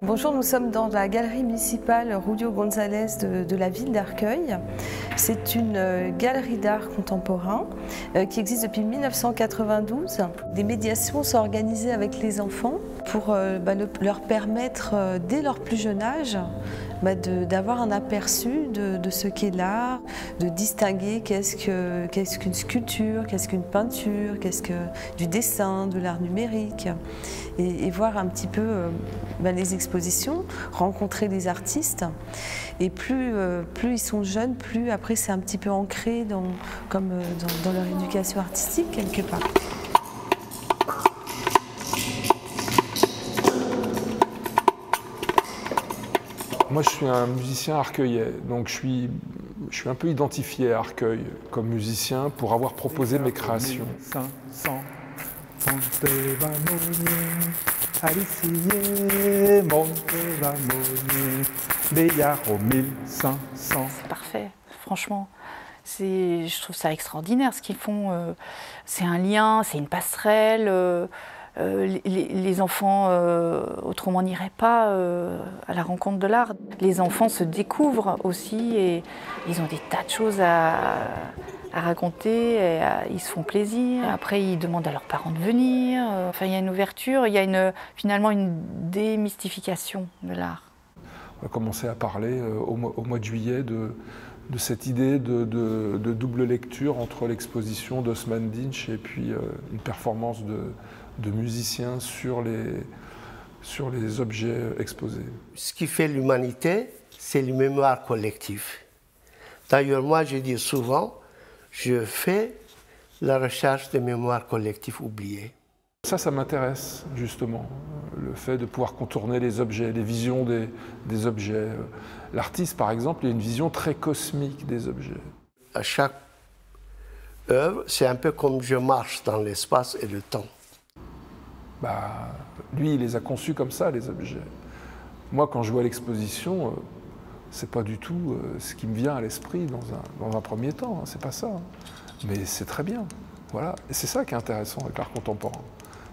Bonjour, nous sommes dans la galerie municipale Julio González de la ville d'Arcueil. C'est une galerie d'art contemporain qui existe depuis 1992. Des médiations sont organisées avec les enfants pour leur permettre, dès leur plus jeune âge, d'avoir un aperçu de ce qu'est l'art, de distinguer qu'est-ce qu'une sculpture, qu'est-ce qu'une peinture, qu'est-ce que du dessin, de l'art numérique, et voir un petit peu les expositions, rencontrer des artistes. Et plus ils sont jeunes, plus après c'est un petit peu ancré dans leur éducation artistique quelque part. Moi, je suis un musicien arcueillais, donc je suis un peu identifié à Arcueil comme musicien pour avoir proposé mes créations. C'est parfait, franchement. Je trouve ça extraordinaire ce qu'ils font. C'est un lien, c'est une passerelle. Les enfants, autrement, n'iraient pas à la rencontre de l'art. Les enfants se découvrent aussi et ils ont des tas de choses à raconter, ils se font plaisir. Après, ils demandent à leurs parents de venir. Enfin, il y a une ouverture, il y a finalement une démystification de l'art. On a commencé à parler au mois de juillet de cette idée de double lecture entre l'exposition d'Osman Dinç et puis une performance de musiciens sur les objets exposés. Ce qui fait l'humanité, c'est le mémoire collectif. D'ailleurs, moi, je dis souvent, je fais la recherche de mémoire collective oubliée. Ça m'intéresse, justement, le fait de pouvoir contourner les objets, les visions des objets. L'artiste, par exemple, il a une vision très cosmique des objets. À chaque œuvre, c'est un peu comme je marche dans l'espace et le temps. Lui, il les a conçus comme ça, les objets. Moi, quand je vois l'exposition, c'est pas du tout ce qui me vient à l'esprit dans un premier temps, hein, c'est pas ça. Hein. Mais c'est très bien, voilà. Et c'est ça qui est intéressant avec l'art contemporain,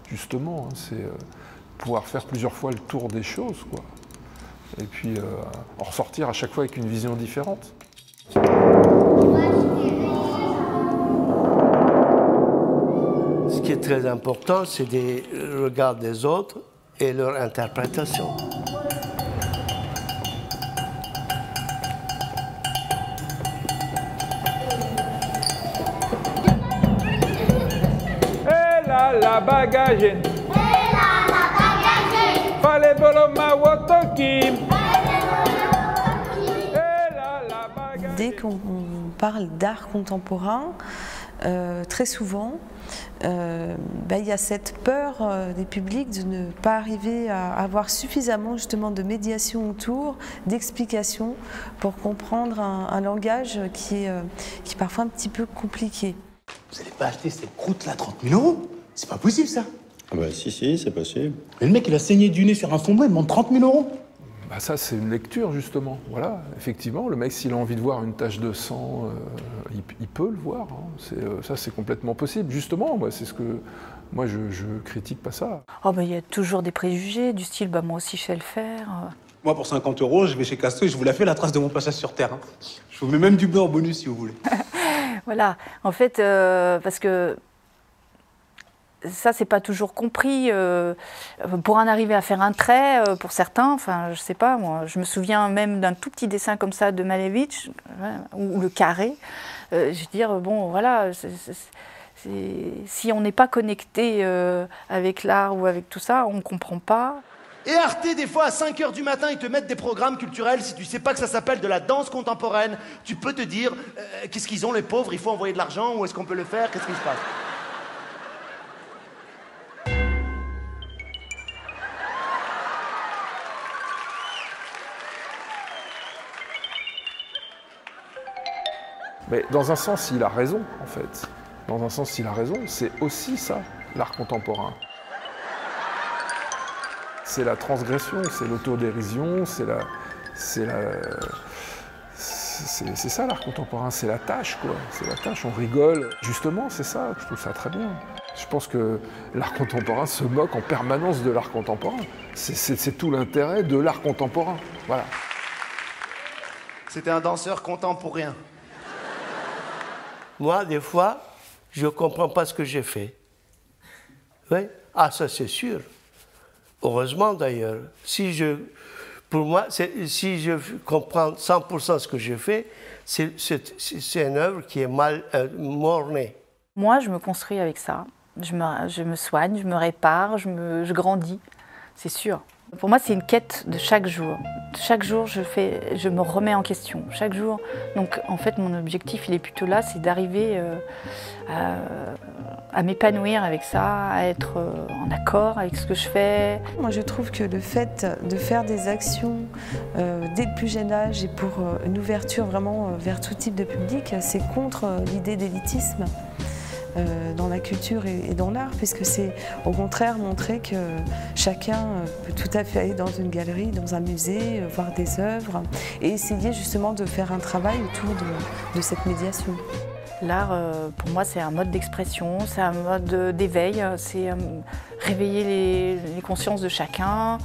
justement, hein, c'est pouvoir faire plusieurs fois le tour des choses, quoi. Et puis en ressortir à chaque fois avec une vision différente. Ce qui est très important, c'est des regards des autres et leur interprétation. La bagagine. Fale boloma wotokim. Dès qu'on parle d'art contemporain, très souvent, il y a cette peur des publics de ne pas arriver à avoir suffisamment justement de médiation autour, d'explications pour comprendre un langage qui est parfois un petit peu compliqué. Vous n'allez pas acheter cette croûte-là 30 000 €? C'est pas possible, ça. Ah bah si, c'est possible. Mais le mec, il a saigné du nez sur un fond blanc, il demande 30 000 €. Ça, c'est une lecture, justement. Voilà, effectivement, le mec, s'il a envie de voir une tache de sang, il peut le voir. Hein. Ça, c'est complètement possible. Justement, c'est ce que... Moi, je critique pas ça. Oh, il y a toujours des préjugés, du style, moi aussi, je sais le faire. Moi, pour 50 €, je vais chez Casto et je vous la fais la trace de mon passage sur Terre. Hein. Je vous mets même du beurre en bonus, si vous voulez. Voilà, en fait, parce que ça, c'est pas toujours compris. Pour en arriver à faire un trait, pour certains, enfin, je sais pas, moi, je me souviens même d'un tout petit dessin comme ça de Malevich, ou le carré. Je veux dire, bon, voilà, si on n'est pas connecté avec l'art ou avec tout ça, on ne comprend pas. Et Arte, des fois, à 5 h du matin, ils te mettent des programmes culturels. Si tu sais pas que ça s'appelle de la danse contemporaine, tu peux te dire, qu'est-ce qu'ils ont, les pauvres? Il faut envoyer de l'argent? Où est-ce qu'on peut le faire? Qu'est-ce qui se passe? Mais dans un sens, il a raison, en fait. Dans un sens, il a raison. C'est aussi ça, l'art contemporain. C'est la transgression, c'est l'autodérision, C'est ça l'art contemporain, c'est la tâche, quoi. C'est la tâche, on rigole. Justement, c'est ça, je trouve ça très bien. Je pense que l'art contemporain se moque en permanence de l'art contemporain. C'est tout l'intérêt de l'art contemporain, voilà. C'était un danseur contemporain. Moi, des fois, je ne comprends pas ce que j'ai fait. Oui. Ah, ça c'est sûr. Heureusement d'ailleurs. Pour moi, si je comprends 100% ce que je fais, c'est une œuvre qui est mal mort-née. Moi, je me construis avec ça. Je me soigne, je me répare, je grandis, c'est sûr. Pour moi, c'est une quête de chaque jour. Chaque jour, je me remets en question. Chaque jour. Donc, en fait, mon objectif, il est plutôt là, c'est d'arriver à m'épanouir avec ça, à être en accord avec ce que je fais. Moi, je trouve que le fait de faire des actions dès le plus jeune âge et pour une ouverture vraiment vers tout type de public, c'est contre l'idée d'élitisme dans la culture et dans l'art, puisque c'est au contraire montrer que chacun peut tout à fait aller dans une galerie, dans un musée, voir des œuvres et essayer justement de faire un travail autour de cette médiation. L'art, pour moi, c'est un mode d'expression, c'est un mode d'éveil, c'est réveiller les consciences de chacun.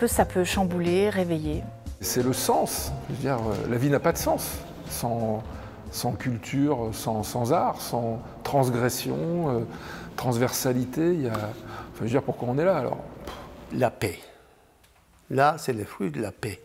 Ça peut chambouler, réveiller. C'est le sens. Je veux dire, la vie n'a pas de sens sans culture, sans art, sans transgression, transversalité. Enfin, je veux dire, pourquoi on est là alors? La paix. Là, c'est le fruit de la paix.